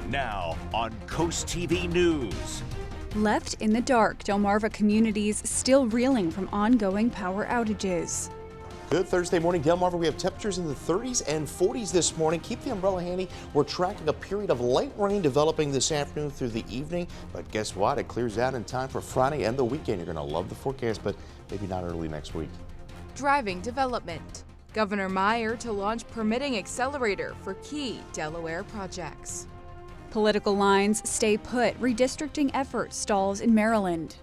Now on CoastTV News. Left in the dark, Delmarva communities still reeling from ongoing power outages. Good Thursday morning, Delmarva. We have temperatures in the 30s and 40s this morning. Keep the umbrella handy. We're tracking a period of light rain developing this afternoon through the evening. But guess what? It clears out in time for Friday and the weekend. You're going to love the forecast, but maybe not early next week. Driving development. Governor Meyer to launch permitting accelerator for key Delaware projects. Political lines stay put. Redistricting effort stalls in Maryland.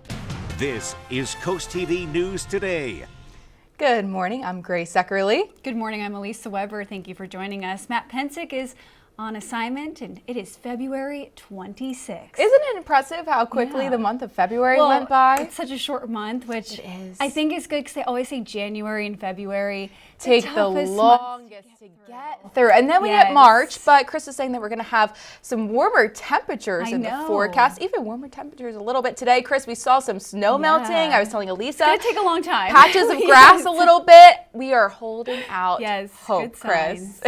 This is CoastTV News Today. Good morning, I'm Grace Eckerly. Good morning, I'm Elisa Weber. Thank you for joining us. Matt Pensick is on assignment, and it is February 26th. Isn't it impressive how quickly the month of February went by? It's such a short month, which it is. I think is good because they always say January and February take the longest to get through. And then we hit March, but Chris is saying that we're going to have some warmer temperatures in the forecast, even warmer temperatures a little bit today. Chris, we saw some snow melting. I was telling Elisa. It's going to take a long time. Patches of grass a little bit. We are holding out hope, good Chris.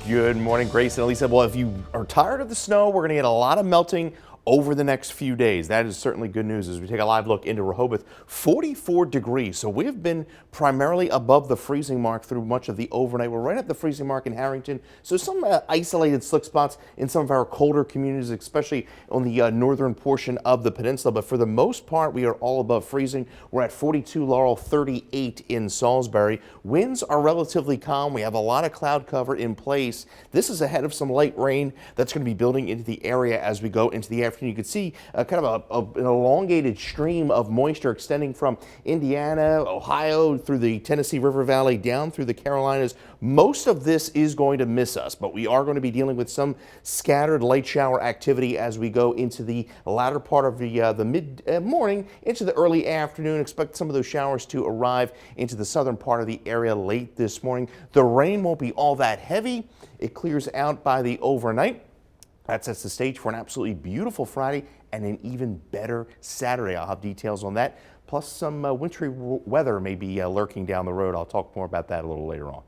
Good morning, Grace and Elisa. Well, if you are tired of the snow, we're going to get a lot of melting over the next few days. That is certainly good news as we take a live look into Rehoboth. 44 degrees. So we've been primarily above the freezing mark through much of the overnight. We're right at the freezing mark in Harrington. So some isolated slick spots in some of our colder communities, especially on the northern portion of the peninsula. But for the most part, we are all above freezing. We're at 42 Laurel, 38 in Salisbury. Winds are relatively calm. We have a lot of cloud cover in place. This is ahead of some light rain that's going to be building into the area as we go into the afternoon. You can see kind of an elongated stream of moisture extending from Indiana, Ohio, through the Tennessee River Valley, down through the Carolinas. Most of this is going to miss us, but we are going to be dealing with some scattered light shower activity as we go into the latter part of the mid-morning into the early afternoon. Expect some of those showers to arrive into the southern part of the area late this morning. The rain won't be all that heavy. It clears out by the overnight. That sets the stage for an absolutely beautiful Friday and an even better Saturday. I'll have details on that. Plus some wintry weather may be lurking down the road. I'll talk more about that a little later on.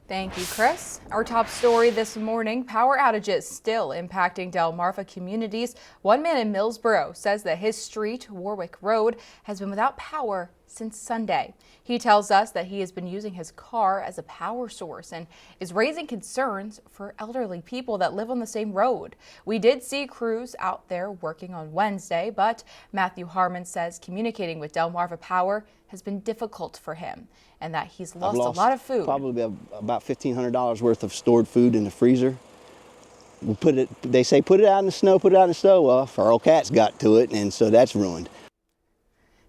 Thank you, Chris. Our top story this morning, power outages still impacting Delmarva communities. One man in Millsboro says that his street, Warwick Road, has been without power since Sunday. He tells us that he has been using his car as a power source and is raising concerns for elderly people that live on the same road. We did see crews out there working on Wednesday, but Matthew Harmon says communicating with Delmarva Power has been difficult for him and that he's lost a lot of food. Probably about $1,500 worth of stored food in the freezer. We they say put it out in the snow, put it out in the snow. Well, feral cats got to it, and so that's ruined.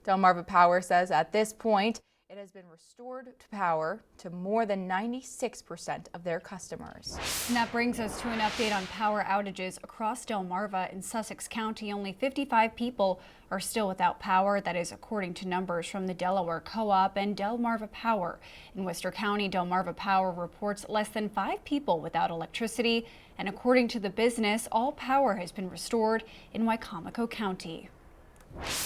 Delmarva Power says at this point, it has been restored to power to more than 96% of their customers. And that brings us to an update on power outages across Delmarva. In Sussex County, only 55 people are still without power. That is according to numbers from the Delaware Co-op and Delmarva Power. In Worcester County, Delmarva Power reports less than 5 people without electricity. And according to the business, all power has been restored in Wicomico County.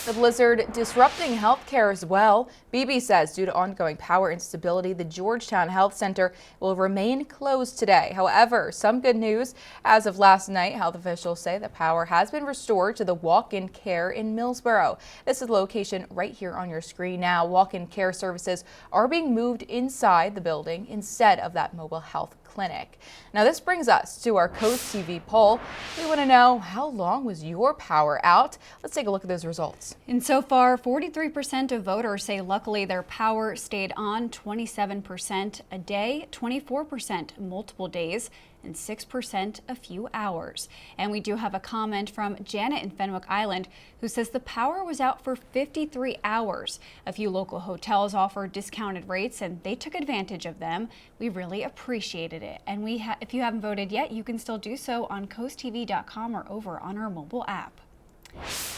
The blizzard disrupting healthcare as well. BB says due to ongoing power instability, the Georgetown Health Center will remain closed today. However, some good news. As of last night, health officials say that power has been restored to the walk-in care in Millsboro. This is the location right here on your screen now. Walk-in care services are being moved inside the building instead of that mobile health clinic. Now this brings us to our CoastTV poll. We want to know, how long was your power out? Let's take a look at those results. And so far, 43% of voters say luckily their power stayed on, 27% a day, 24% multiple days, and 6% a few hours. And we do have a comment from Janet in Fenwick Island who says the power was out for 53 hours. A few local hotels offer discounted rates and they took advantage of them. We really appreciated it. And if you haven't voted yet, you can still do so on coasttv.com or over on our mobile app.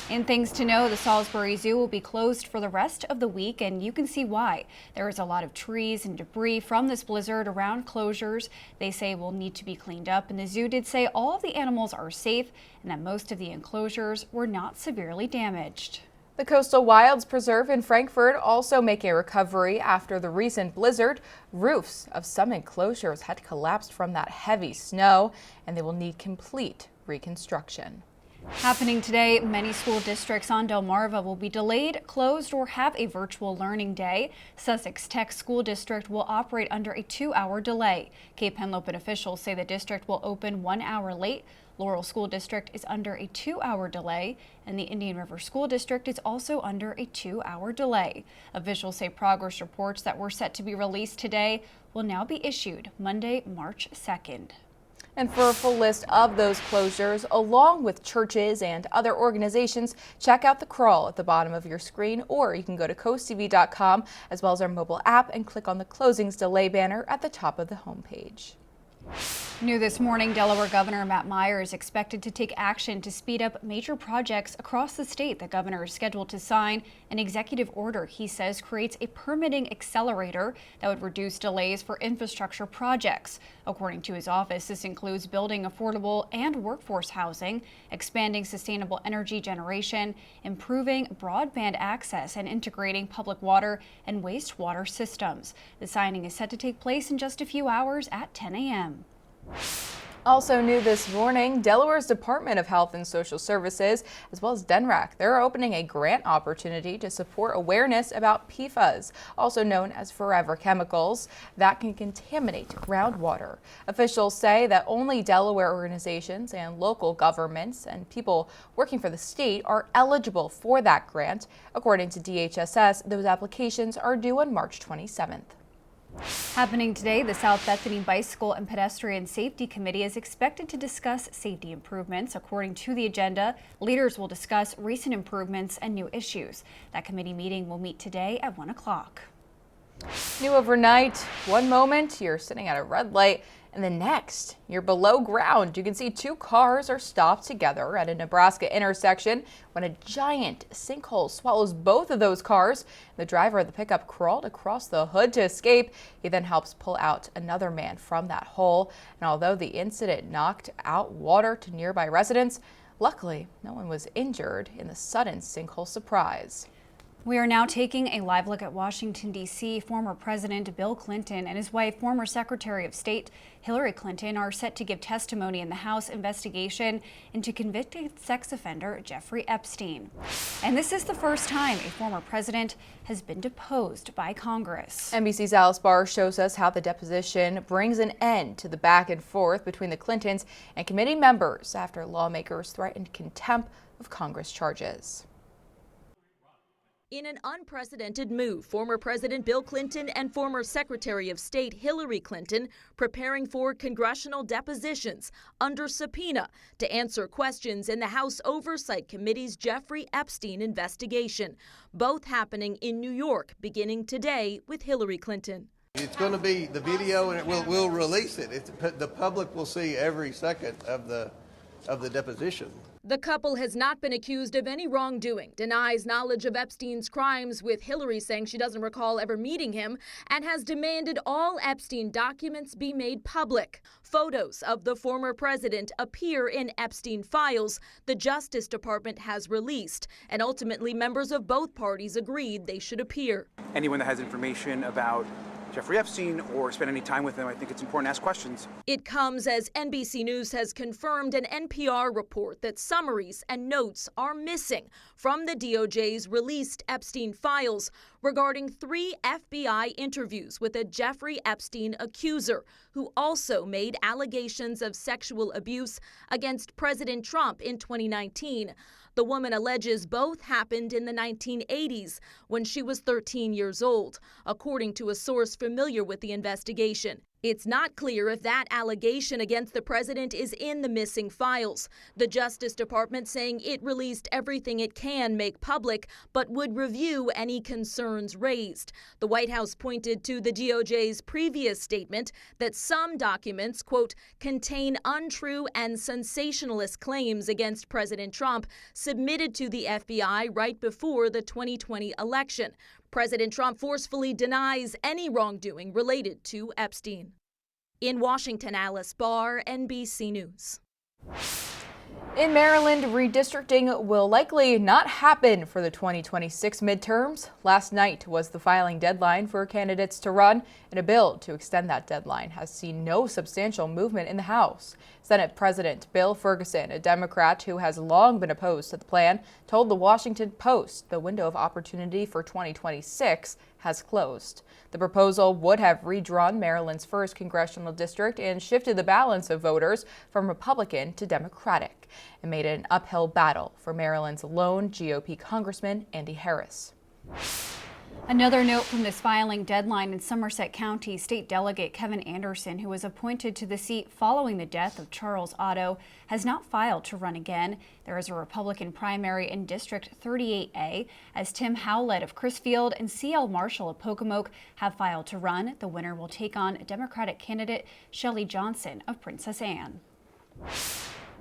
In things to know, the Salisbury Zoo will be closed for the rest of the week, and you can see why. There is a lot of trees and debris from this blizzard around closures. They say will need to be cleaned up, and the zoo did say all of the animals are safe and that most of the enclosures were not severely damaged. The Coastal Wilds Preserve in Frankfort also making a recovery after the recent blizzard. Roofs of some enclosures had collapsed from that heavy snow, and they will need complete reconstruction. Happening today, many school districts on Delmarva will be delayed, closed, or have a virtual learning day. Sussex Tech School District will operate under a 2-hour delay. Cape Henlopen officials say the district will open 1 hour late. Laurel School District is under a 2-hour delay, and the Indian River School District is also under a 2-hour delay. Officials say progress reports that were set to be released today will now be issued Monday, March 2nd. And for a full list of those closures, along with churches and other organizations, check out the crawl at the bottom of your screen, or you can go to coasttv.com as well as our mobile app and click on the closings delay banner at the top of the homepage. New this morning, Delaware Governor Matt Meyer is expected to take action to speed up major projects across the state. The governor is scheduled to sign an executive order he says creates a permitting accelerator that would reduce delays for infrastructure projects. According to his office, this includes building affordable and workforce housing, expanding sustainable energy generation, improving broadband access, and integrating public water and wastewater systems. The signing is set to take place in just a few hours at 10 a.m. Also new this morning, Delaware's Department of Health and Social Services, as well as DENRAC, they're opening a grant opportunity to support awareness about PFAS, also known as forever chemicals, that can contaminate groundwater. Officials say that only Delaware organizations and local governments and people working for the state are eligible for that grant. According to DHSS, those applications are due on March 27th. Happening today, the South Bethany Bicycle and Pedestrian Safety Committee is expected to discuss safety improvements. According to the agenda, leaders will discuss recent improvements and new issues. That committee meeting will meet today at 1 o'clock. New overnight, one moment you're sitting at a red light, and the next you're below ground. You can see two cars are stopped together at a Nebraska intersection when a giant sinkhole swallows both of those cars. The driver of the pickup crawled across the hood to escape. He then helps pull out another man from that hole. And although the incident knocked out water to nearby residents, luckily no one was injured in the sudden sinkhole surprise. We are now taking a live look at Washington, D.C. Former President Bill Clinton and his wife, former Secretary of State Hillary Clinton, are set to give testimony in the House investigation into convicted sex offender Jeffrey Epstein. And this is the first time a former president has been deposed by Congress. NBC's Alice Barr shows us how the deposition brings an end to the back and forth between the Clintons and committee members after lawmakers threatened contempt of Congress charges. In an unprecedented move, former President Bill Clinton and former Secretary of State Hillary Clinton preparing for congressional depositions under subpoena to answer questions in the House Oversight Committee's Jeffrey Epstein investigation, both happening in New York beginning today with Hillary Clinton. It's going to be the video, and we'll release it. The public will see every second of the deposition. The couple has not been accused of any wrongdoing, denies knowledge of Epstein's crimes, with Hillary saying she doesn't recall ever meeting him, and has demanded all Epstein documents be made public. Photos of the former president appear in Epstein files the Justice Department has released, and ultimately members of both parties agreed they should appear. Anyone that has information about Jeffrey Epstein or spend any time with him, I think it's important to ask questions. It comes as NBC News has confirmed an NPR report that summaries and notes are missing from the DOJ's released Epstein files regarding 3 FBI interviews with a Jeffrey Epstein accuser who also made allegations of sexual abuse against President Trump in 2019. The woman alleges both happened in the 1980s when she was 13 years old, according to a source familiar with the investigation. It's not clear if that allegation against the president is in the missing files. The Justice Department saying it released everything it can make public, but would review any concerns raised. The White House pointed to the DOJ's previous statement that some documents, quote, contain untrue and sensationalist claims against President Trump submitted to the FBI right before the 2020 election. President Trump forcefully denies any wrongdoing related to Epstein. In Washington, Alice Barr, NBC News. In Maryland, redistricting will likely not happen for the 2026 midterms. Last night was the filing deadline for candidates to run, and a bill to extend that deadline has seen no substantial movement in the House. Senate President Bill Ferguson, a Democrat who has long been opposed to the plan, told the Washington Post the window of opportunity for 2026 has closed. The proposal would have redrawn Maryland's 1st congressional district and shifted the balance of voters from Republican to Democratic, and made it an uphill battle for Maryland's lone GOP Congressman Andy Harris. Another note from this filing deadline: in Somerset County, State Delegate Kevin Anderson, who was appointed to the seat following the death of Charles Otto, has not filed to run again. There is a Republican primary in District 38A, as Tim Howlett of Crisfield and C.L. Marshall of Pocomoke have filed to run. The winner will take on Democratic candidate Shelley Johnson of Princess Anne.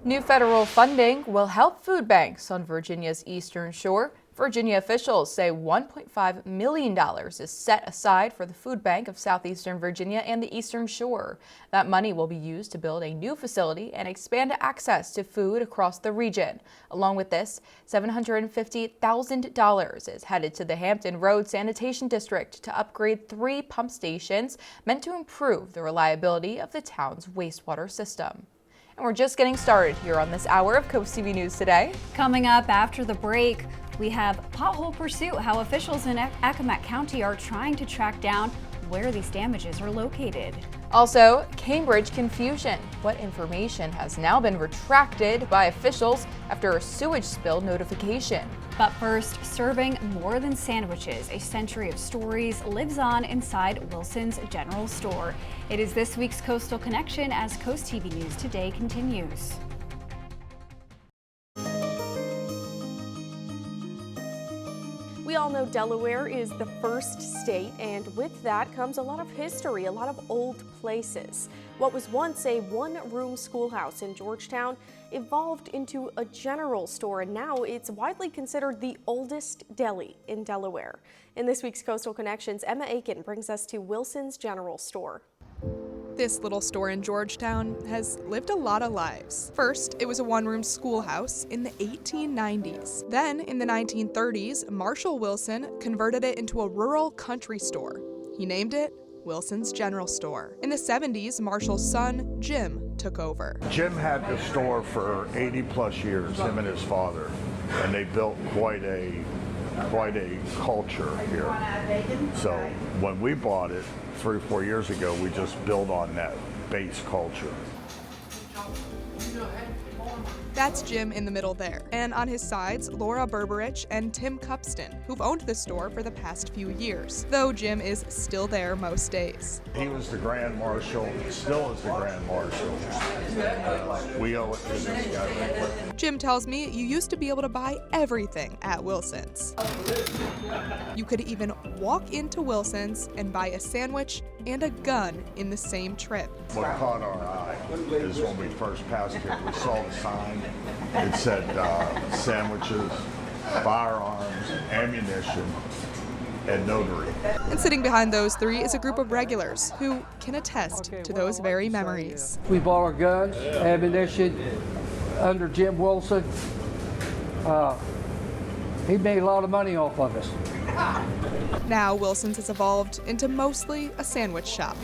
New federal funding will help food banks on Virginia's Eastern Shore. Virginia officials say $1.5 million is set aside for the food bank of southeastern Virginia and the Eastern Shore. That money will be used to build a new facility and expand access to food across the region. Along with this, $750,000 is headed to the Hampton Road Sanitation District to upgrade 3 pump stations meant to improve the reliability of the town's wastewater system. And we're just getting started here on this hour of Coast TV News Today. Coming up after the break, we have Pothole Pursuit, how officials in Accomack County are trying to track down where these damages are located. Also, Cambridge confusion. What information has now been retracted by officials after a sewage spill notification? But first, serving more than sandwiches, a century of stories lives on inside Wilson's General Store. It is this week's Coastal Connection as Coast TV News Today continues. We all know Delaware is the first state, and with that comes a lot of history, a lot of old places. What was once a one-room schoolhouse in Georgetown evolved into a general store, and now it's widely considered the oldest deli in Delaware. In this week's Coastal Connections, Emma Aiken brings us to Wilson's General Store. This little store in Georgetown has lived a lot of lives. First, it was a one-room schoolhouse in the 1890s. Then, in the 1930s, Marshall Wilson converted it into a rural country store. He named it Wilson's General Store. In the 70s, Marshall's son, Jim, took over. Jim had the store for 80 plus years, him and his father, and they built quite a culture here. So when we bought it 3 or 4 years ago, we just built on that base culture. That's Jim in the middle there. And on his sides, Laura Berberich and Tim Cupston, who've owned the store for the past few years, though Jim is still there most days. He was the Grand Marshal, still is the Grand Marshal. We owe it to this guy. Jim tells me you used to be able to buy everything at Wilson's. You could even walk into Wilson's and buy a sandwich and a gun in the same trip. What caught our eye is when we first passed here, we saw the sign. It said sandwiches, firearms, ammunition, and notary. And sitting behind those 3 is a group of regulars who can attest to those very memories. We bought our guns, ammunition under Jim Wilson. He made a lot of money off of us. Now Wilson's has evolved into mostly a sandwich shop.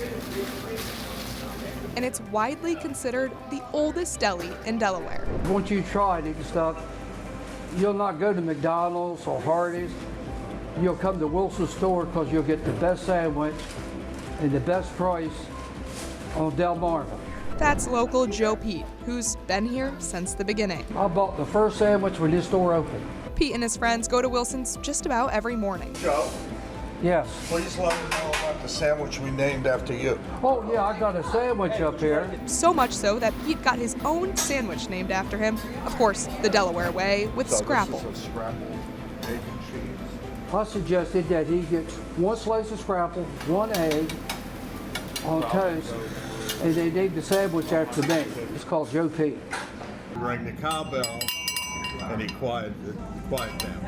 And it's widely considered the oldest deli in Delaware. Once you try it and stuff, you'll not go to McDonald's or Hardee's. You'll come to Wilson's store because you'll get the best sandwich and the best price on Delmarva. That's local Joe Pete, who's been here since the beginning. I bought the first sandwich when this store opened. Pete and his friends go to Wilson's just about every morning. Joe? Yes. Please let me know about the sandwich we named after you. Oh yeah, I got a sandwich up here. So much so that Pete got his own sandwich named after him. Of course, the Delaware way with scrapple. This is a scrapple, egg and cheese. I suggested that he gets 1 slice of scrapple, 1 egg on toast, and they named the sandwich after me. It's called Joe Pete. Ring the cowbell. and he quiet down.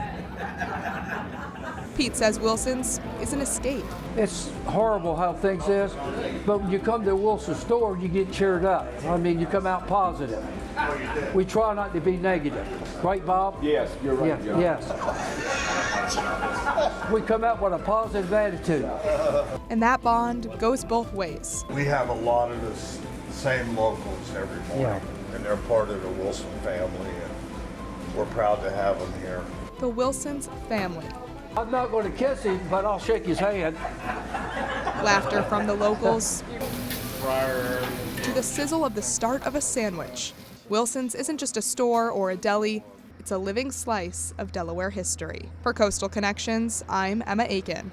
Pete says Wilson's is an escape. It's horrible how things is, but when you come to a Wilson store, you get cheered up. I mean, you come out positive. We try not to be negative. Right, Bob? Yes, you're right, John. Yes. We come out with a positive attitude. And that bond goes both ways. We have a lot of the same locals every morning, and they're part of the Wilson family, and we're proud to have them here. The Wilsons family. I'm not going to kiss him, but I'll shake his hand. Laughter from the locals to the sizzle of the start of a sandwich. Wilson's isn't just a store or a deli, it's a living slice of Delaware history. For Coastal Connections, I'm Emma Aiken.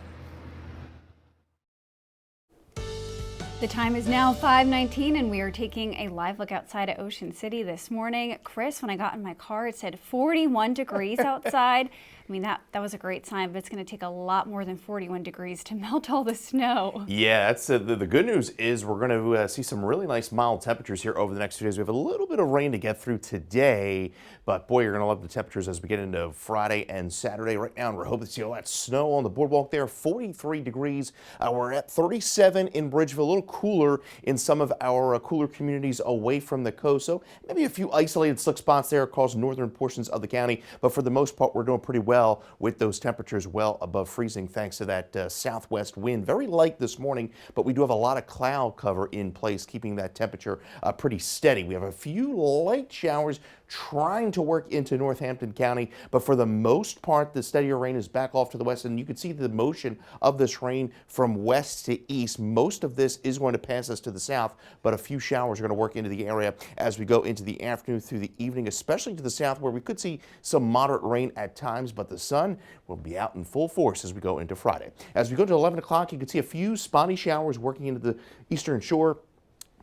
The time is now 5:19 and we are taking a live look outside at Ocean City this morning. Chris, when I got in my car, it said 41 degrees outside. I mean, that was a great sign, but it's going to take a lot more than 41 degrees to melt all the snow. Yeah, that's the good news is we're going to see some really nice mild temperatures here over the next few days. We have a little bit of rain to get through today, but boy, you're going to love the temperatures as we get into Friday and Saturday. Right now, we're hoping to see all that snow on the boardwalk there, 43 degrees. We're at 37 in Bridgeville, a little cooler in some of our cooler communities away from the coast. So maybe a few isolated slick spots there across northern portions of the county, but for the most part, we're doing pretty well with those temperatures well above freezing thanks to that southwest wind. Very light this morning, but we do have a lot of cloud cover in place, keeping that temperature pretty steady. We have a few light showers trying to work into Northampton County, but for the most part, the steadier rain is back off to the west, and you can see the motion of this rain from west to east. Most of this is going to pass us to the south, but a few showers are going to work into the area as we go into the afternoon through the evening, especially to the south, where we could see some moderate rain at times, but the sun will be out in full force as we go into Friday. As we go to 11 o'clock, you can see a few spotty showers working into the eastern shore,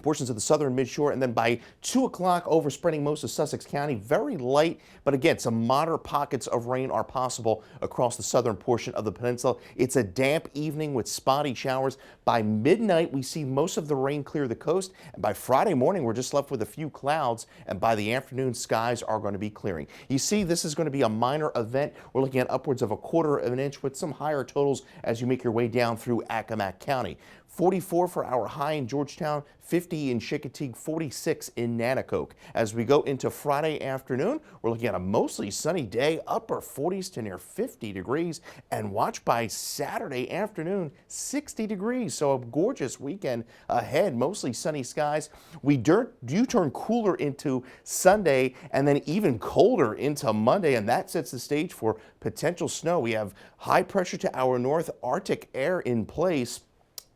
portions of the southern midshore, and then by 2 o'clock overspreading most of Sussex County. Very light, but again, some moderate pockets of rain are possible across the southern portion of the peninsula. It's a damp evening with spotty showers. By midnight, we see most of the rain clear the coast, and by Friday morning, we're just left with a few clouds, and by the afternoon, skies are going to be clearing. You see, this is going to be a minor event. We're looking at upwards of 1/4 of an inch with some higher totals as you make your way down through Accomack County. 44 for our high in Georgetown, 50 in Chincoteague, 46 in Nanticoke. As we go into Friday afternoon, we're looking at a mostly sunny day, upper 40s to near 50 degrees, and watch by Saturday afternoon, 60 degrees. So a gorgeous weekend ahead, mostly sunny skies. We do turn cooler into Sunday and then even colder into Monday, and that sets the stage for potential snow. We have high pressure to our north, Arctic air in place.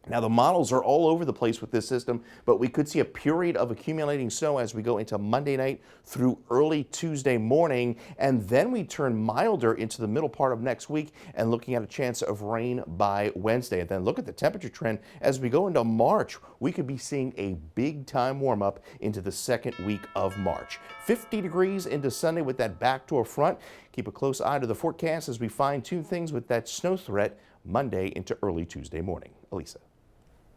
Now, the models are all over the place with this system, but we could see a period of accumulating snow as we go into Monday night through early Tuesday morning, and then we turn milder into the middle part of next week and looking at a chance of rain by Wednesday. And then look at the temperature trend as we go into March. We could be seeing a big time warm up into the second week of March. 50 degrees into Sunday with that backdoor front. Keep a close eye to the forecast as we fine tune things with that snow threat Monday into early Tuesday morning. Elisa.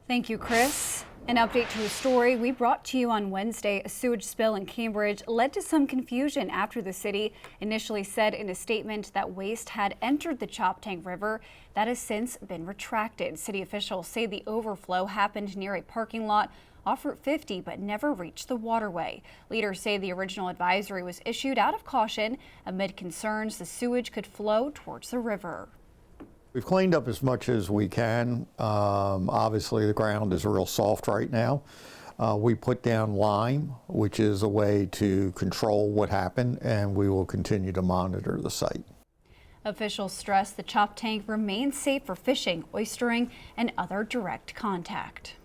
Thank you, Chris. An update to a story we brought to you on Wednesday. A sewage spill in Cambridge led to some confusion after the city initially said in a statement that waste had entered the Choptank River. That has since been retracted. City officials say the overflow happened near a parking lot off Route 50 but never reached the waterway. Leaders say the original advisory was issued out of caution amid concerns the sewage could flow towards the river. We've cleaned up as much as we can. Obviously, the ground is real soft right now. We put down lime, which is a way to control what happened, and we will continue to monitor the site. Officials stress the Choptank remains safe for fishing, oystering, and other direct contact.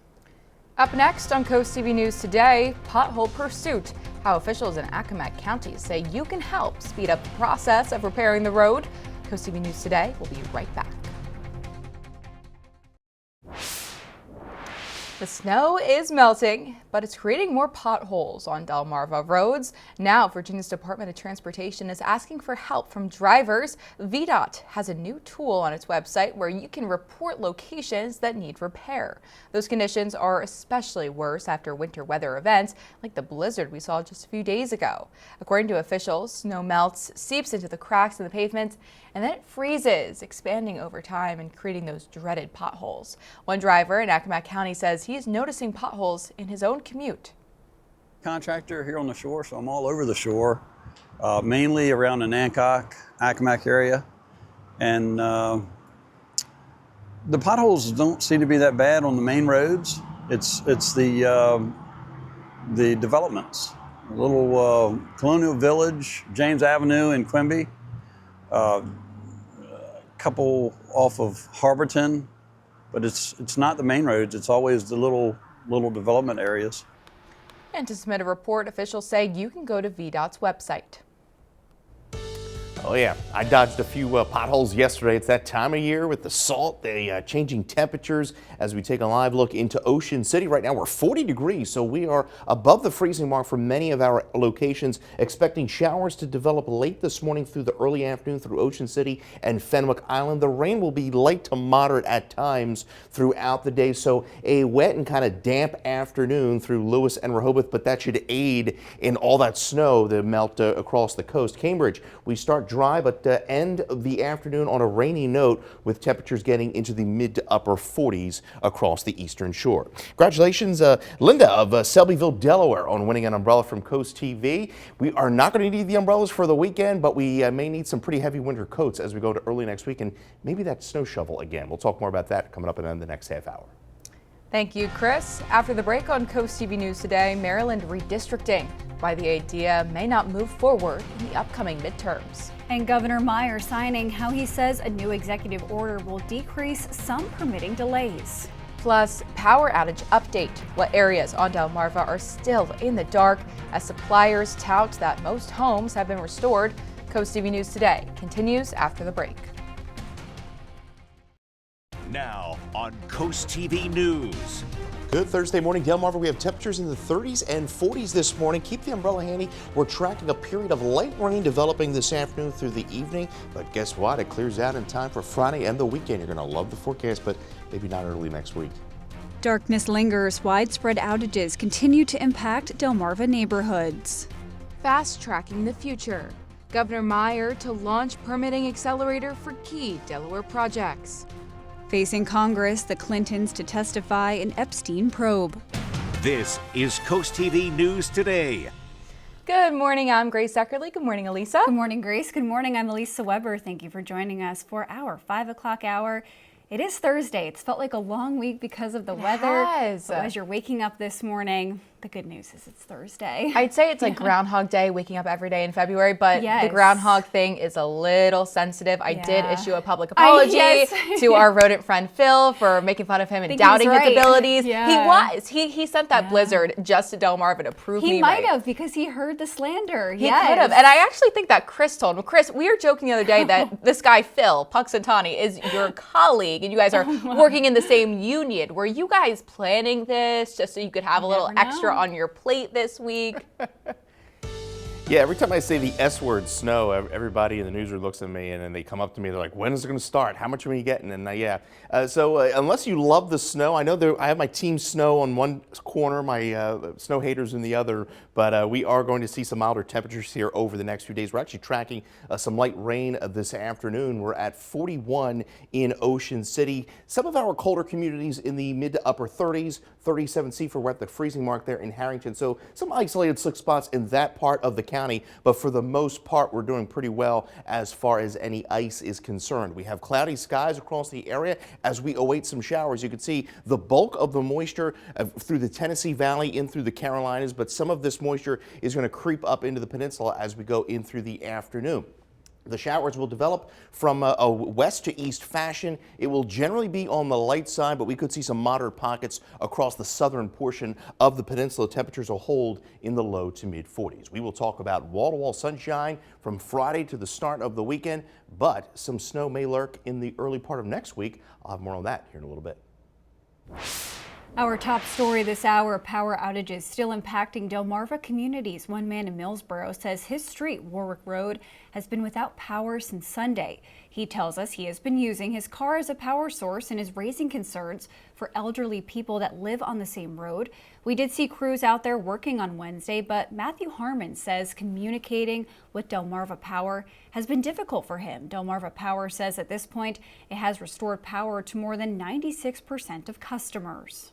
Up next on CoastTV News Today, pothole pursuit. How officials in Accomack County say you can help speed up the process of repairing the road. CoastTV News Today will be right back. The snow is melting, but it's creating more potholes on Delmarva roads. Now, Virginia's Department of Transportation is asking for help from drivers. VDOT has a new tool on its website where you can report locations that need repair. Those conditions are especially worse after winter weather events like the blizzard we saw just a few days ago. According to officials, snow melts, seeps into the cracks in the pavement, and then it freezes, expanding over time and creating those dreaded potholes. One driver in Accomack County says he's noticing potholes in his own commute. Contractor here on the shore, so I'm all over the shore, mainly around the Nancock, Accomack area. And the potholes don't seem to be that bad on the main roads. It's the developments. A little Colonial Village, James Avenue in Quimby, couple off of Harborton, but it's not the main roads. It's always the little development areas. And to submit a report, officials say you can go to VDOT's website. Oh yeah, I dodged a few potholes yesterday. It's that time of year with the salt, the changing temperatures as we take a live look into Ocean City. Right now we're 40 degrees, so we are above the freezing mark for many of our locations. Expecting showers to develop late this morning through the early afternoon through Ocean City and Fenwick Island. The rain will be light to moderate at times throughout the day, so a wet and kind of damp afternoon through Lewis and Rehoboth, but that should aid in all that snow that melt across the coast. Cambridge, we start dry, but end of the afternoon on a rainy note with temperatures getting into the mid to upper 40s across the eastern shore. Congratulations, Linda of Selbyville, Delaware, on winning an umbrella from CoastTV. We are not going to need the umbrellas for the weekend, but we may need some pretty heavy winter coats as we go to early next week, and maybe that snow shovel again. We'll talk more about that coming up in the next half hour. Thank you, Chris. After the break on CoastTV News today, Maryland redistricting, why the idea may not move forward in the upcoming midterms. And Governor Meyer signing how he says a new executive order will decrease some permitting delays. Plus, power outage update. What areas on Delmarva are still in the dark as suppliers tout that most homes have been restored. CoastTV News Today continues after the break. Now on CoastTV News. Good Thursday morning, Delmarva. We have temperatures in the 30s and 40s this morning. Keep the umbrella handy. We're tracking a period of light rain developing this afternoon through the evening. But guess what? It clears out in time for Friday and the weekend. You're going to love the forecast, but maybe not early next week. Darkness lingers. Widespread outages continue to impact Delmarva neighborhoods. Fast tracking the future. Governor Meyer to launch permitting accelerator for key Delaware projects. Facing Congress, the Clintons to testify in Epstein probe. This is CoastTV News Today. Good morning, I'm Grace Eckerly. Good morning, Elisa. Good morning, Grace. Good morning, I'm Elisa Weber. Thank you for joining us for our 5 o'clock hour. It is Thursday. It's felt like a long week because of the weather. Has. So as you're waking up this morning, the good news is it's Thursday. I'd say it's like Groundhog Day, waking up every day in February, but the groundhog thing is a little sensitive. I did issue a public apology to our rodent friend Phil for making fun of him and doubting his abilities. He sent that blizzard just to Delmarva to prove me right. He might have, because he heard the slander. He could have. And I actually think that Chris told him. Chris, we were joking the other day that this guy Phil Puxatani is your colleague and you guys are working in the same union. Were you guys planning this just so you could have a little extra on your plate this week? Yeah, every time I say the S word, snow, everybody in the newsroom looks at me and then they come up to me. They're like, when is it going to start? How much are we getting? And so unless you love the snow, I know I have my team snow on one corner, my snow haters in the other, but we are going to see some milder temperatures here over the next few days. We're actually tracking some light rain this afternoon. We're at 41 in Ocean City. Some of our colder communities in the mid to upper 30s, 37 Seaford, we're at the freezing mark there in Harrington. So some isolated slick spots in that part of the county, but for the most part, we're doing pretty well as far as any ice is concerned. We have cloudy skies across the area as we await some showers. You can see the bulk of the moisture through the Tennessee Valley in through the Carolinas, but some of this moisture is going to creep up into the peninsula as we go in through the afternoon. The showers will develop from a west to east fashion. It will generally be on the light side, but we could see some moderate pockets across the southern portion of the peninsula. Temperatures will hold in the low to mid 40s. We will talk about wall-to-wall sunshine from Friday to the start of the weekend, but some snow may lurk in the early part of next week. I'll have more on that here in a little bit. Our top story this hour, power outages still impacting Delmarva communities. One man in Millsboro says his street, Warwick Road, has been without power since Sunday. He tells us he has been using his car as a power source and is raising concerns for elderly people that live on the same road. We did see crews out there working on Wednesday, but Matthew Harmon says communicating with Delmarva Power has been difficult for him. Delmarva Power says at this point it has restored power to more than 96% of customers.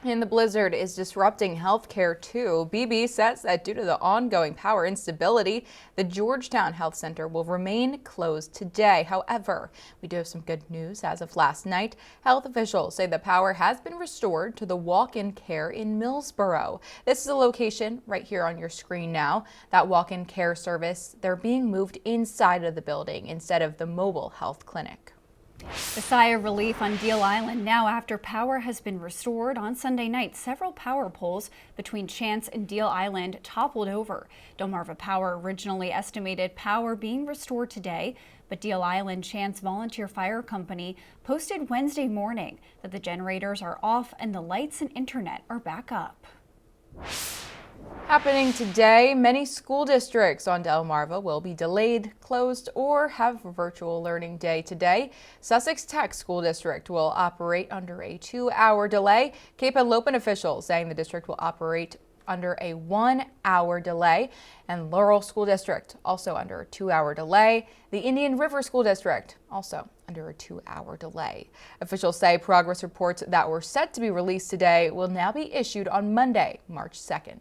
And the blizzard is disrupting healthcare too. BB says that due to the ongoing power instability, the Georgetown Health Center will remain closed today. However, we do have some good news. As of last night, health officials say the power has been restored to the walk-in care in Millsboro. This is a location right here on your screen now. That walk-in care service, they're being moved inside of the building instead of the mobile health clinic. A sigh of relief on Deal Island now after power has been restored. On Sunday night, several power poles between Chance and Deal Island toppled over. Delmarva Power originally estimated power being restored today, but Deal Island Chance Volunteer Fire Company posted Wednesday morning that the generators are off and the lights and internet are back up. Happening today, many school districts on Delmarva will be delayed, closed, or have virtual learning day today. Sussex Tech School District will operate under a 2-hour delay. Cape Henlopen officials saying the district will operate under a 1-hour delay. And Laurel School District also under a 2-hour delay. The Indian River School District also under a 2-hour delay. Officials say progress reports that were set to be released today will now be issued on Monday, March 2nd.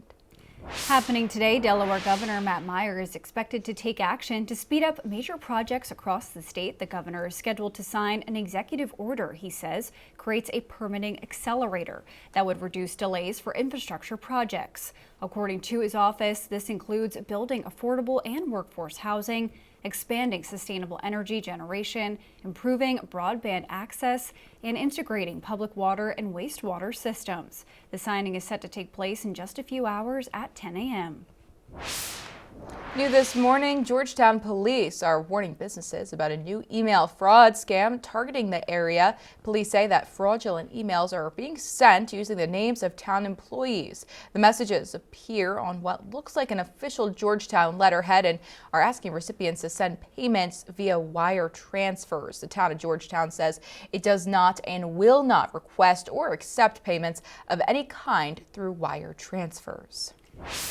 Happening today, Delaware Governor Matt Meyer is expected to take action to speed up major projects across the state. The governor is scheduled to sign an executive order, he says, creates a permitting accelerator that would reduce delays for infrastructure projects. According to his office, this includes building affordable and workforce housing, expanding sustainable energy generation, improving broadband access, and integrating public water and wastewater systems. The signing is set to take place in just a few hours at 10 a.m. New this morning, Georgetown police are warning businesses about a new email fraud scam targeting the area. Police say that fraudulent emails are being sent using the names of town employees. The messages appear on what looks like an official Georgetown letterhead and are asking recipients to send payments via wire transfers. The town of Georgetown says it does not and will not request or accept payments of any kind through wire transfers.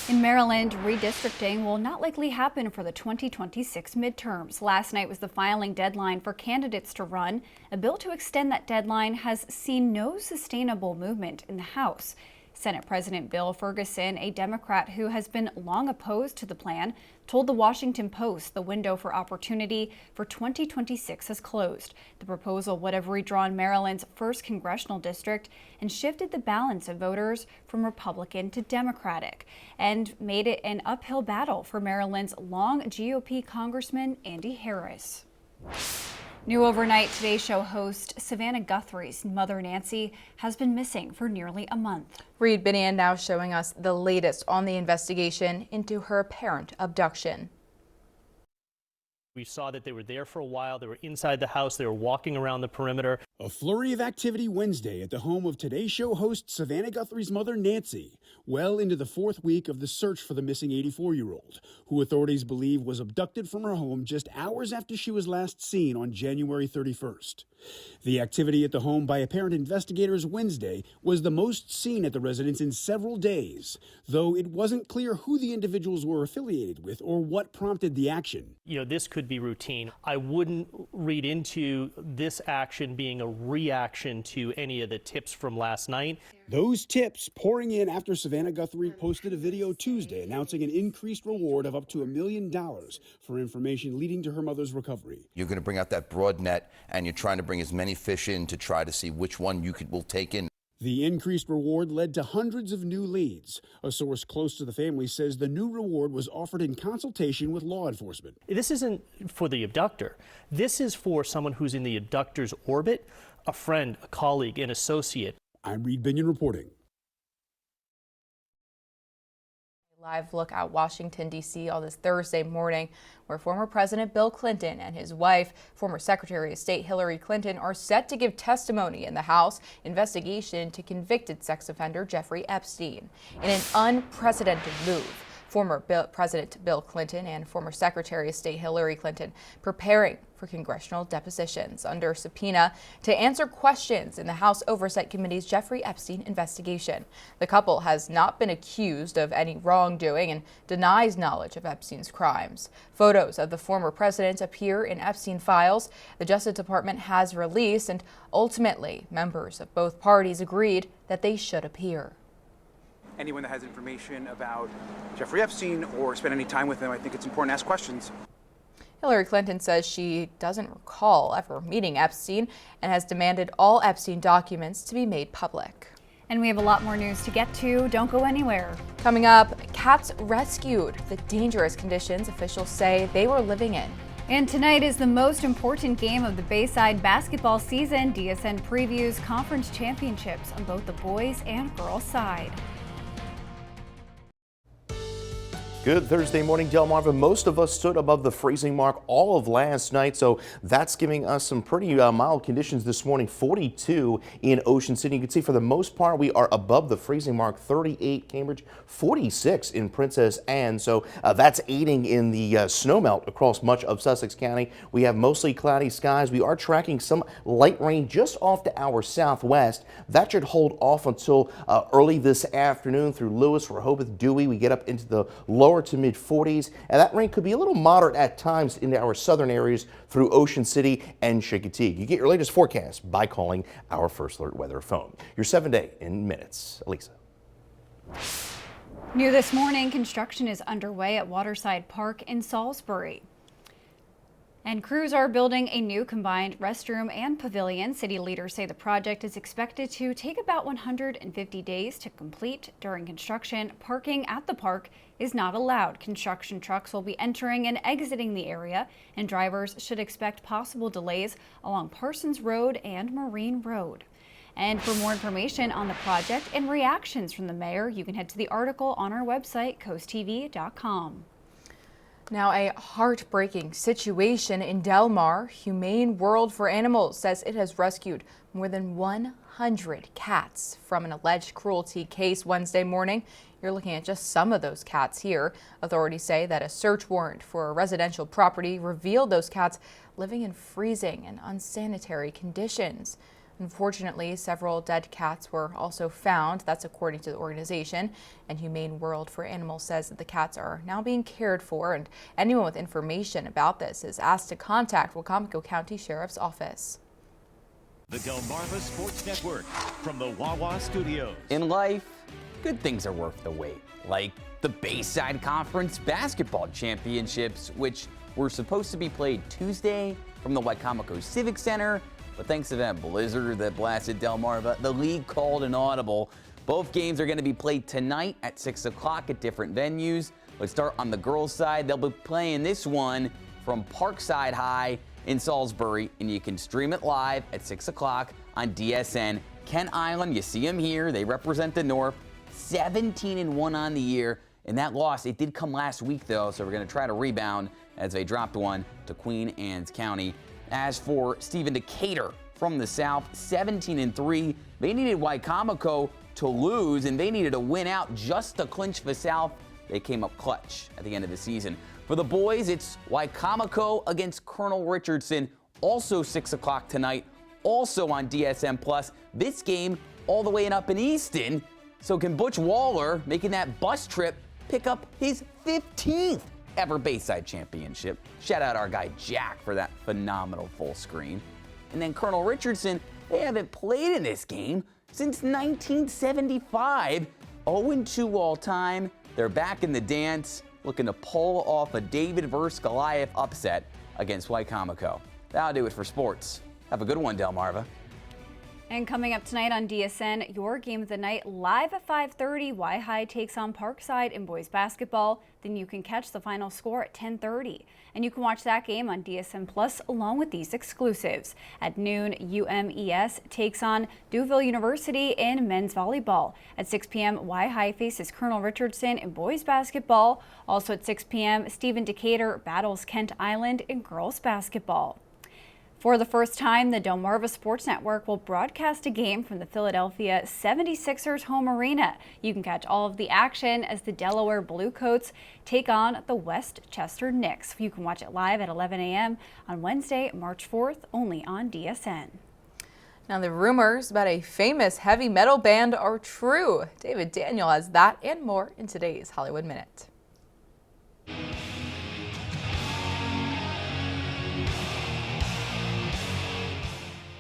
In Maryland, redistricting will not likely happen for the 2026 midterms. Last night was the filing deadline for candidates to run. A bill to extend that deadline has seen no sustainable movement in the House. Senate President Bill Ferguson, a Democrat who has been long opposed to the plan, told the Washington Post the window for opportunity for 2026 has closed. The proposal would have redrawn Maryland's 1st congressional district and shifted the balance of voters from Republican to Democratic and made it an uphill battle for Maryland's long GOP Congressman Andy Harris. New overnight, Today Show host Savannah Guthrie's mother, Nancy, has been missing for nearly a month. Reed Binion now showing us the latest on the investigation into her apparent abduction. We saw that they were there for a while. They were inside the house. They were walking around the perimeter. A flurry of activity Wednesday at the home of Today Show host Savannah Guthrie's mother, Nancy, well into the 4th week of the search for the missing 84-year-old, who authorities believe was abducted from her home just hours after she was last seen on January 31st. The activity at the home by apparent investigators Wednesday was the most seen at the residence in several days, though it wasn't clear who the individuals were affiliated with or what prompted the action. You know, this could be routine. I wouldn't read into this action being a reaction to any of the tips from last night. Those tips pouring in after Savannah Guthrie posted a video Tuesday announcing an increased reward of up to $1 million for information leading to her mother's recovery. You're going to bring out that broad net and you're trying to bring as many fish in to try to see which one will take in. The increased reward led to hundreds of new leads. A source close to the family says the new reward was offered in consultation with law enforcement. This isn't for the abductor. This is for someone who's in the abductor's orbit, a friend, a colleague, an associate. I'm Reed Binion reporting. Live look at Washington, D.C. on this Thursday morning, where former President Bill Clinton and his wife, former Secretary of State Hillary Clinton, are set to give testimony in the House investigation into convicted sex offender Jeffrey Epstein. In an unprecedented move, former President Bill Clinton and former Secretary of State Hillary Clinton preparing for congressional depositions under subpoena to answer questions in the House Oversight Committee's Jeffrey Epstein investigation. The couple has not been accused of any wrongdoing and denies knowledge of Epstein's crimes. Photos of the former president appear in Epstein files the Justice Department has released, and ultimately members of both parties agreed that they should appear. Anyone that has information about Jeffrey Epstein or spent any time with him, I think it's important to ask questions. Hillary Clinton says she doesn't recall ever meeting Epstein and has demanded all Epstein documents to be made public. And we have a lot more news to get to. Don't go anywhere. Coming up, cats rescued, the dangerous conditions officials say they were living in. And tonight is the most important game of the Bayside basketball season. DSN previews conference championships on both the boys and girls side. Good Thursday morning, Delmarva. Most of us stood above the freezing mark all of last night, so that's giving us some pretty mild conditions this morning. 42 in Ocean City. You can see for the most part we are above the freezing mark. 38 Cambridge, 46 in Princess Anne. So that's aiding in the snowmelt across much of Sussex County. We have mostly cloudy skies. We are tracking some light rain just off to our southwest. That should hold off until early this afternoon through Lewis, Rehoboth, Dewey. We get up into the lower to mid 40s, and that rain could be a little moderate at times into our southern areas through Ocean City and Chincoteague. You get your latest forecast by calling our First Alert Weather phone. Your 7-day in minutes. Elisa. New this morning, construction is underway at Waterside Park in Salisbury. And crews are building a new combined restroom and pavilion. City leaders say the project is expected to take about 150 days to complete. During construction, parking at the park is not allowed. Construction trucks will be entering and exiting the area, and drivers should expect possible delays along Parsons Road and Marine Road. And for more information on the project and reactions from the mayor, you can head to the article on our website, CoastTV.com. Now, a heartbreaking situation in Delmar. Humane World for Animals says it has rescued more than 100 cats from an alleged cruelty case Wednesday morning. You're looking at just some of those cats here. Authorities say that a search warrant for a residential property revealed those cats living in freezing and unsanitary conditions. Unfortunately, several dead cats were also found. That's according to the organization. And Humane World for Animals says that the cats are now being cared for, and anyone with information about this is asked to contact Wicomico County Sheriff's Office. The Delmarva Sports Network from the Wawa Studios. In life, good things are worth the wait, like the Bayside Conference Basketball Championships, which were supposed to be played Tuesday from the Wicomico Civic Center. But thanks to that blizzard that blasted Delmarva, the league called an audible. Both games are going to be played tonight at 6 o'clock at different venues. Let's start on the girls' side. They'll be playing this one from Parkside High in Salisbury, and you can stream it live at 6 o'clock on DSN. Kent Island, you see them here. They represent the North. 17-1 on the year, and that loss, it did come last week, though, so we're going to try to rebound as they dropped one to Queen Anne's County. As for Stephen Decatur from the South, 17-3. They needed Wicomico to lose, and they needed a win out just to clinch the South. They came up clutch at the end of the season. For the boys, it's Wicomico against Colonel Richardson, also 6 o'clock tonight, also on DSM+. This game all the way up in Easton. So can Butch Waller, making that bus trip, pick up his 15th ever Bayside championship? Shout out our guy Jack for that phenomenal full screen. And then Colonel Richardson, they haven't played in this game since 1975. 0-2 all time. They're back in the dance, looking to pull off a David versus Goliath upset against Wicomico. That'll do it for sports. Have a good one, Delmarva. And coming up tonight on DSN, your game of the night live at 5:30. Y-High takes on Parkside in boys basketball. Then you can catch the final score at 10:30. And you can watch that game on DSN Plus along with these exclusives. At noon, UMES takes on Duville University in men's volleyball. At 6 p.m., Y-High faces Colonel Richardson in boys basketball. Also at 6 p.m., Stephen Decatur battles Kent Island in girls basketball. For the first time, the Delmarva Sports Network will broadcast a game from the Philadelphia 76ers home arena. You can catch all of the action as the Delaware Bluecoats take on the Westchester Knicks. You can watch it live at 11 a.m. on Wednesday, March 4th, only on DSN. Now, the rumors about a famous heavy metal band are true. David Daniel has that and more in today's Hollywood Minute.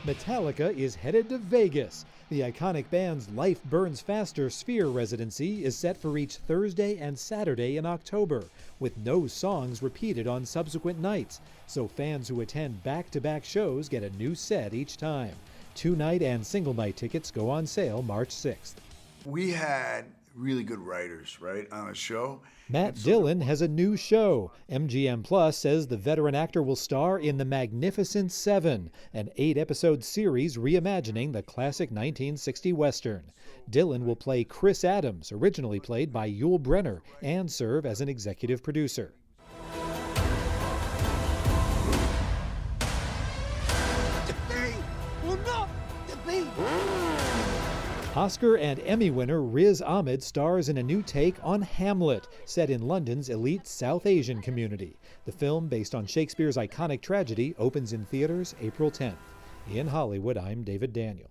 Metallica is headed to Vegas. The iconic band's Life Burns Faster Sphere residency is set for each Thursday and Saturday in October, with no songs repeated on subsequent nights, so fans who attend back-to-back shows get a new set each time. Two-night and single-night tickets go on sale March 6th. We had really good writers, right, on a show. Matt Dillon has a new show. MGM Plus says the veteran actor will star in The Magnificent Seven, an 8-episode series reimagining the classic 1960 Western. Dillon will play Chris Adams, originally played by Yul Brynner, and serve as an executive producer. Oscar and Emmy winner Riz Ahmed stars in a new take on Hamlet, set in London's elite South Asian community. The film, based on Shakespeare's iconic tragedy, opens in theaters April 10th. In Hollywood, I'm David Daniel.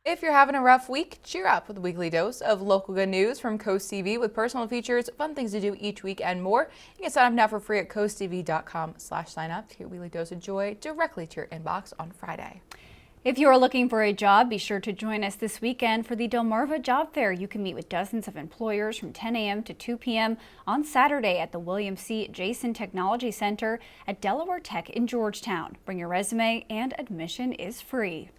If you're having a rough week, cheer up with a weekly dose of local good news from CoastTV with personal features, fun things to do each week, and more. You can sign up now for free at coasttv.com/sign-up to get your weekly dose of joy directly to your inbox on Friday. If you are looking for a job, be sure to join us this weekend for the Delmarva Job Fair. You can meet with dozens of employers from 10 a.m. to 2 p.m. on Saturday at the William C. Jason Technology Center at Delaware Tech in Georgetown. Bring your resume and admission is free.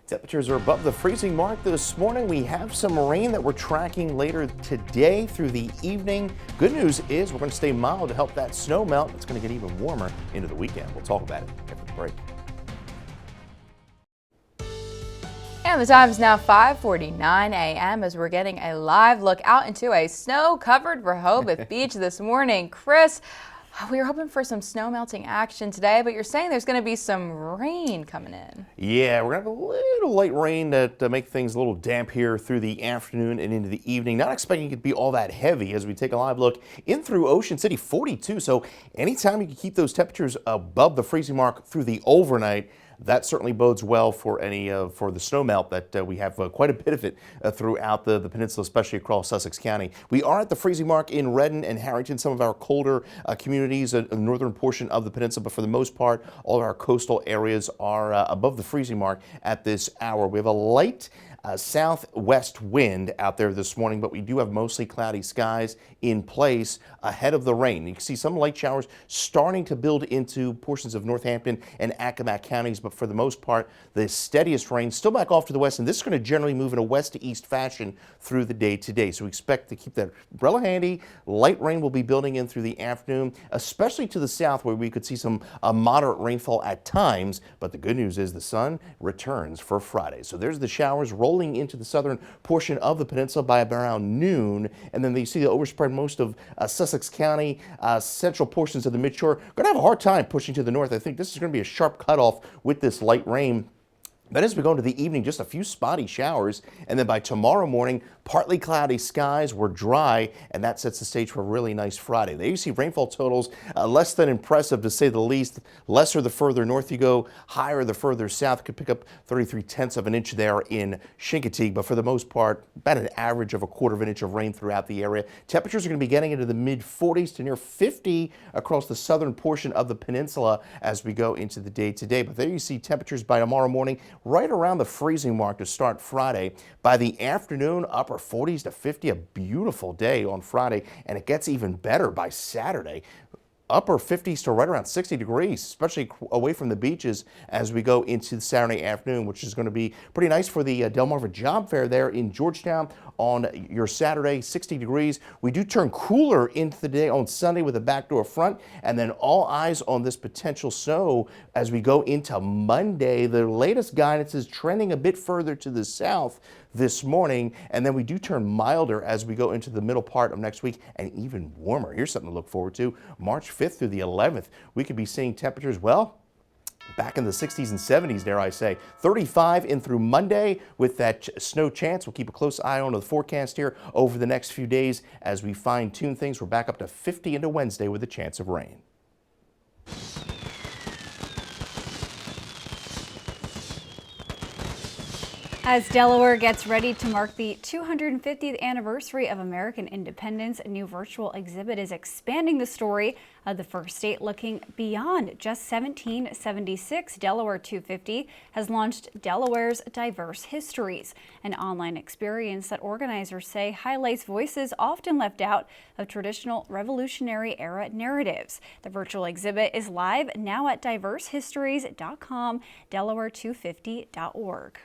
Temperatures are above the freezing mark this morning. We have some rain that we're tracking later today through the evening. Good news is we're going to stay mild to help that snow melt. It's going to get even warmer into the weekend. We'll talk about it after the break. And the time is now 5:49 a.m. as we're getting a live look out into a snow-covered Rehoboth Beach this morning. Chris, we were hoping for some snow melting action today, but you're saying there's going to be some rain coming in. Yeah, we're going to have a little light rain that make things a little damp here through the afternoon and into the evening. Not expecting it to be all that heavy as we take a live look in through Ocean City, 42. So anytime you can keep those temperatures above the freezing mark through the overnight, that certainly bodes well for for the snow melt that we have quite a bit of it throughout the peninsula, especially across Sussex County. We are at the freezing mark in Redden and Harrington, some of our colder communities in the northern portion of the peninsula, but for the most part, all of our coastal areas are above the freezing mark at this hour. We have a light southwest wind out there this morning, but we do have mostly cloudy skies in place ahead of the rain. You can see some light showers starting to build into portions of Northampton and Accomack counties, but for the most part, the steadiest rain still back off to the west, and this is going to generally move in a west to east fashion through the day today. So we expect to keep that umbrella handy. Light rain will be building in through the afternoon, especially to the south where we could see some moderate rainfall at times, but the good news is the sun returns for Friday. So there's the showers rolling into the southern portion of the peninsula by around noon, and then you see the overspread most of Sussex County, central portions of the midshore. Going to have a hard time pushing to the north. I think this is going to be a sharp cutoff with this light rain. Then as we go into the evening, just a few spotty showers, and then by tomorrow morning, partly cloudy skies. We're dry, and that sets the stage for a really nice Friday. There you see rainfall totals less than impressive, to say the least. Lesser the further north you go, higher the further south. Could pick up 33/10 of an inch there in Chincoteague, but for the most part, about an average of a quarter of an inch of rain throughout the area. Temperatures are going to be getting into the mid-40s to near 50 across the southern portion of the peninsula as we go into the day today. But there you see temperatures by tomorrow morning right around the freezing mark to start Friday. By the afternoon, upper 40s to 50, a beautiful day on Friday, and it gets even better by Saturday. upper 50s to right around 60 degrees, especially away from the beaches as we go into the Saturday afternoon, which is going to be pretty nice for the Delmarva Job Fair there in Georgetown on your Saturday, 60 degrees. We do turn cooler into the day on Sunday with a backdoor front, and then all eyes on this potential snow as we go into Monday. The latest guidance is trending a bit further to the south this morning, and then we do turn milder as we go into the middle part of next week and even warmer. Here's something to look forward to. March 5th through the 11th, we could be seeing temperatures, well, back in the 60s and 70s, dare I say. 35 in through Monday with that snow chance. We'll keep a close eye on the forecast here over the next few days as we fine-tune things. We're back up to 50 into Wednesday with a chance of rain. As Delaware gets ready to mark the 250th anniversary of American independence, a new virtual exhibit is expanding the story of the first state looking beyond just 1776. Delaware 250 has launched Delaware's Diverse Histories, an online experience that organizers say highlights voices often left out of traditional Revolutionary era narratives. The virtual exhibit is live now at diversehistories.com, delaware250.org.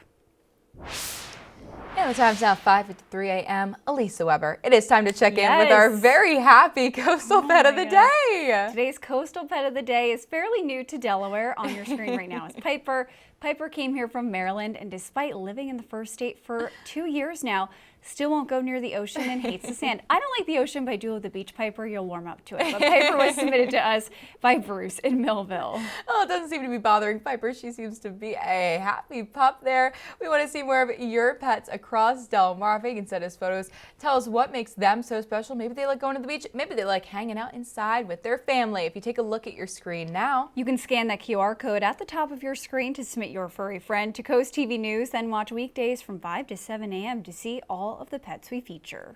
And the time's now 5:53 a.m. Elisa Weber. It is time to check in with our very happy coastal pet of the day. Today's coastal pet of the day is fairly new to Delaware. On your screen right now is Piper. Piper came here from Maryland, and despite living in the first state for 2 years now, still won't go near the ocean and hates the sand. I don't like the ocean, but I do love the beach, Piper. You'll warm up to it. But Piper was submitted to us by Bruce in Millville. Oh, it doesn't seem to be bothering Piper. She seems to be a happy pup there. We want to see more of your pets across Delmarva. You can send us photos. Tell us what makes them so special. Maybe they like going to the beach. Maybe they like hanging out inside with their family. If you take a look at your screen now, you can scan that QR code at the top of your screen to submit your furry friend to CoastTV News. Then watch weekdays from 5 to 7 a.m. to see all of the pets we feature.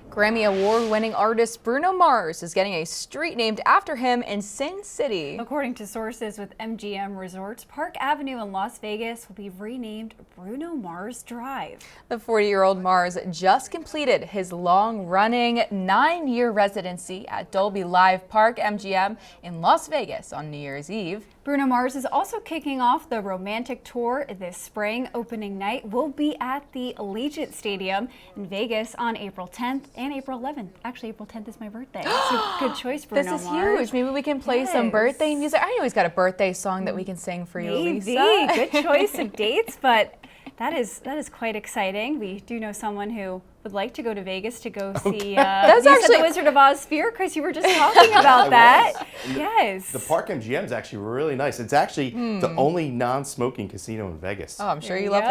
Grammy Award-winning artist Bruno Mars is getting a street named after him in Sin City. According to sources with MGM Resorts, Park Avenue in Las Vegas will be renamed Bruno Mars Drive. The 40-year-old Mars just completed his long-running 9-year residency at Dolby Live Park MGM in Las Vegas on New Year's Eve. Bruno Mars is also kicking off the romantic tour this spring. Opening night will be at the Allegiant Stadium in Vegas on April 10th and April 11th. Actually, April 10th is my birthday. It's a good choice, Bruno Mars. This is huge. Maybe we can play some birthday music. I know he's got a birthday song that we can sing for you, Maybe. Lisa. Good choice of dates, but that is quite exciting. We do know someone who would like to go to Vegas to go see That's actually the Wizard of Oz Sphere. Chris, you were just talking about that. Yes. The Park MGM is actually really nice. It's actually the only non-smoking casino in Vegas. Oh, I'm sure you love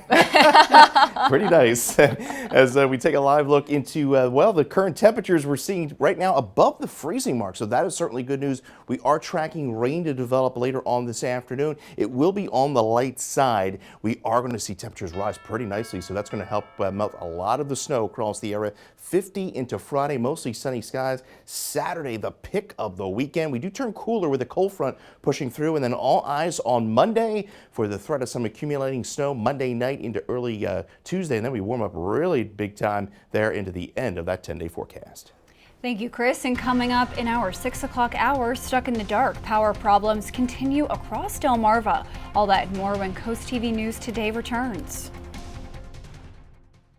that. Pretty nice. As we take a live look into, well, the current temperatures we're seeing right now above the freezing mark. So that is certainly good news. We are tracking rain to develop later on this afternoon. It will be on the light side. We are going to see temperatures rise pretty nicely. So that's going to help melt a lot of the snow across the area. 50 into Friday, mostly sunny skies. Saturday, the pick of the weekend. We do turn cooler with a cold front pushing through, and then all eyes on Monday for the threat of some accumulating snow Monday night into early Tuesday, and then we warm up really big time there into the end of that 10-day forecast. Thank you, Chris. And coming up in our 6 o'clock hour, stuck in the dark, power problems continue across Delmarva. All that and more when CoastTV News Today returns.